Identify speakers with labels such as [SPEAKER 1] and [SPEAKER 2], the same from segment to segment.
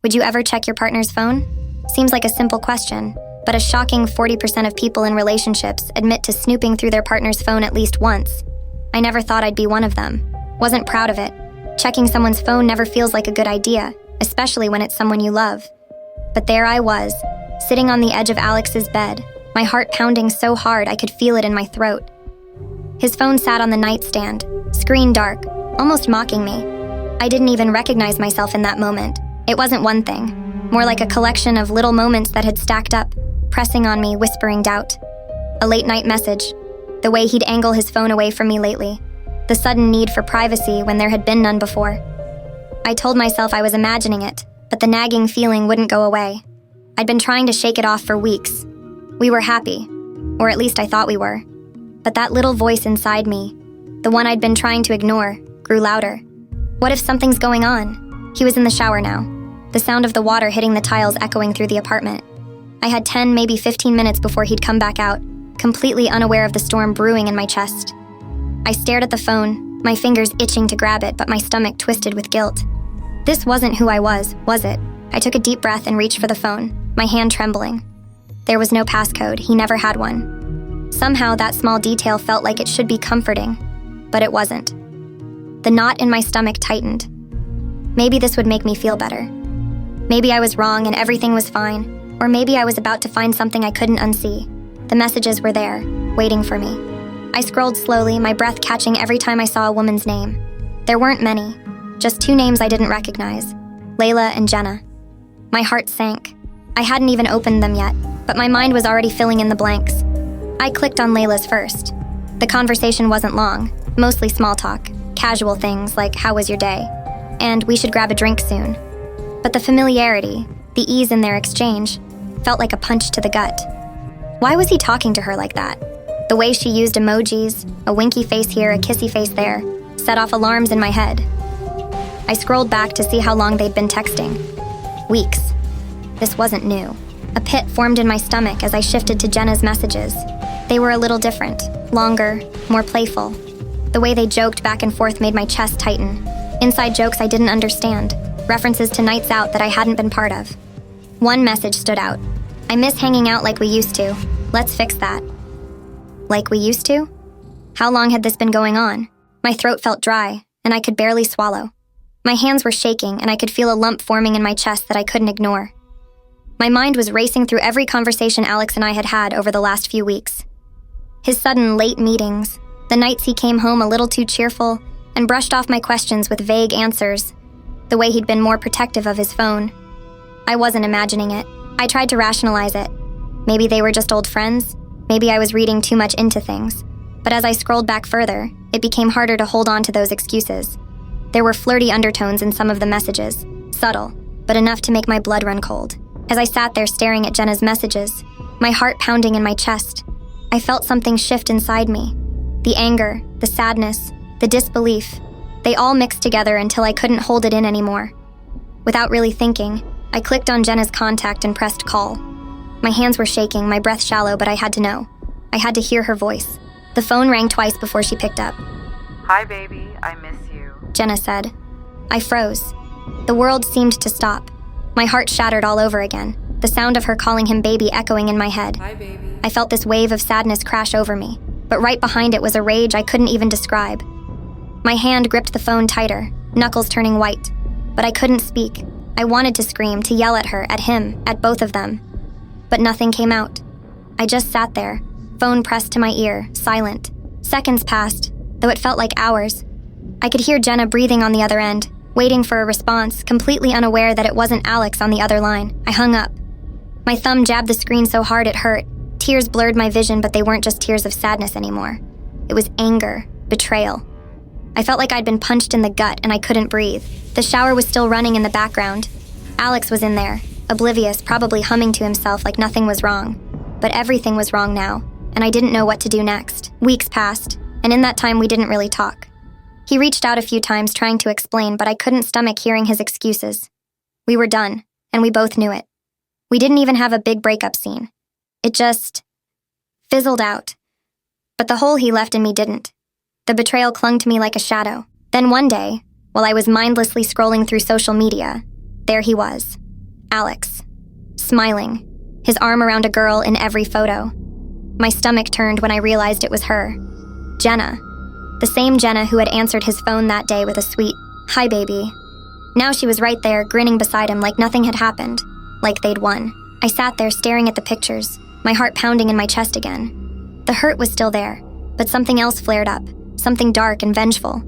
[SPEAKER 1] Would you ever check your partner's phone? Seems like a simple question, but a shocking 40% of people in relationships admit to snooping through their partner's phone at least once. I never thought I'd be one of them. Wasn't proud of it. Checking someone's phone never feels like a good idea, especially when it's someone you love. But there I was, sitting on the edge of Alex's bed, my heart pounding so hard I could feel it in my throat. His phone sat on the nightstand, screen dark, almost mocking me. I didn't even recognize myself in that moment. It wasn't one thing, more like a collection of little moments that had stacked up, pressing on me, whispering doubt. A late-night message, the way he'd angle his phone away from me lately, the sudden need for privacy when there had been none before. I told myself I was imagining it, but the nagging feeling wouldn't go away. I'd been trying to shake it off for weeks. We were happy, or at least I thought we were. But that little voice inside me, the one I'd been trying to ignore, grew louder. What if something's going on? He was in the shower now, the sound of the water hitting the tiles echoing through the apartment. I had 10, maybe 15 minutes before he'd come back out, completely unaware of the storm brewing in my chest. I stared at the phone, my fingers itching to grab it, but my stomach twisted with guilt. This wasn't who I was it? I took a deep breath and reached for the phone, my hand trembling. There was no passcode, he never had one. Somehow that small detail felt like it should be comforting, but it wasn't. The knot in my stomach tightened. Maybe this would make me feel better. Maybe I was wrong and everything was fine, or maybe I was about to find something I couldn't unsee. The messages were there, waiting for me. I scrolled slowly, my breath catching every time I saw a woman's name. There weren't many, just two names I didn't recognize, Layla and Jenna. My heart sank. I hadn't even opened them yet, but my mind was already filling in the blanks. I clicked on Layla's first. The conversation wasn't long, mostly small talk, casual things like how was your day, and we should grab a drink soon. But the familiarity, the ease in their exchange, felt like a punch to the gut. Why was he talking to her like that? The way she used emojis, a winky face here, a kissy face there, set off alarms in my head. I scrolled back to see how long they'd been texting. Weeks. This wasn't new. A pit formed in my stomach as I shifted to Jenna's messages. They were a little different, longer, more playful. The way they joked back and forth made my chest tighten. Inside jokes I didn't understand, references to nights out that I hadn't been part of. One message stood out. I miss hanging out like we used to. Let's fix that. Like we used to? How long had this been going on? My throat felt dry, and I could barely swallow. My hands were shaking, and I could feel a lump forming in my chest that I couldn't ignore. My mind was racing through every conversation Alex and I had had over the last few weeks. His sudden late meetings, the nights he came home a little too cheerful, and brushed off my questions with vague answers, the way he'd been more protective of his phone. I wasn't imagining it. I tried to rationalize it. Maybe they were just old friends. Maybe I was reading too much into things. But as I scrolled back further, it became harder to hold on to those excuses. There were flirty undertones in some of the messages, subtle, but enough to make my blood run cold. As I sat there staring at Jenna's messages, my heart pounding in my chest, I felt something shift inside me. The anger, the sadness, the disbelief, they all mixed together until I couldn't hold it in anymore. Without really thinking, I clicked on Jenna's contact and pressed call. My hands were shaking, my breath shallow, but I had to know. I had to hear her voice. The phone rang twice before she picked up.
[SPEAKER 2] "Hi, baby, I miss you,"
[SPEAKER 1] Jenna said. I froze. The world seemed to stop. My heart shattered all over again, the sound of her calling him baby echoing in my head.
[SPEAKER 2] "Hi, baby."
[SPEAKER 1] I felt this wave of sadness crash over me, but right behind it was a rage I couldn't even describe. My hand gripped the phone tighter, knuckles turning white, but I couldn't speak. I wanted to scream, to yell at her, at him, at both of them. But nothing came out. I just sat there, phone pressed to my ear, silent. Seconds passed, though it felt like hours. I could hear Jenna breathing on the other end, waiting for a response, completely unaware that it wasn't Alex on the other line. I hung up. My thumb jabbed the screen so hard it hurt. Tears blurred my vision, but they weren't just tears of sadness anymore. It was anger, betrayal. I felt like I'd been punched in the gut and I couldn't breathe. The shower was still running in the background. Alex was in there, oblivious, probably humming to himself like nothing was wrong. But everything was wrong now, and I didn't know what to do next. Weeks passed, and in that time we didn't really talk. He reached out a few times trying to explain, but I couldn't stomach hearing his excuses. We were done, and we both knew it. We didn't even have a big breakup scene. It just fizzled out. But the hole he left in me didn't. The betrayal clung to me like a shadow. Then one day, while I was mindlessly scrolling through social media, there he was, Alex. Smiling, his arm around a girl in every photo. My stomach turned when I realized it was her. Jenna. The same Jenna who had answered his phone that day with a sweet, "Hi, baby." Now she was right there, grinning beside him like nothing had happened, like they'd won. I sat there staring at the pictures, my heart pounding in my chest again. The hurt was still there, but something else flared up, something dark and vengeful.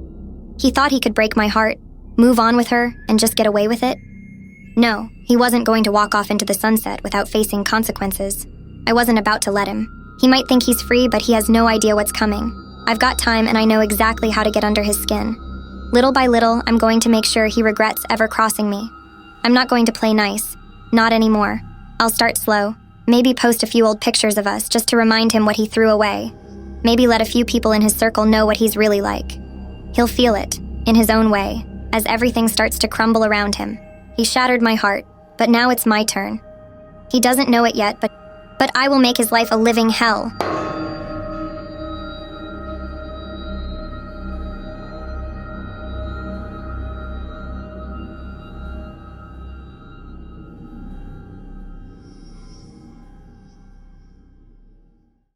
[SPEAKER 1] He thought he could break my heart, move on with her, and just get away with it. No, he wasn't going to walk off into the sunset without facing consequences. I wasn't about to let him. He might think he's free, but he has no idea what's coming. I've got time, and I know exactly how to get under his skin. Little by little, I'm going to make sure he regrets ever crossing me. I'm not going to play nice. Not anymore. I'll start slow. Maybe post a few old pictures of us just to remind him what he threw away. Maybe let a few people in his circle know what he's really like. He'll feel it, in his own way, as everything starts to crumble around him. He shattered my heart, but now it's my turn. He doesn't know it yet, but I will make his life a living hell.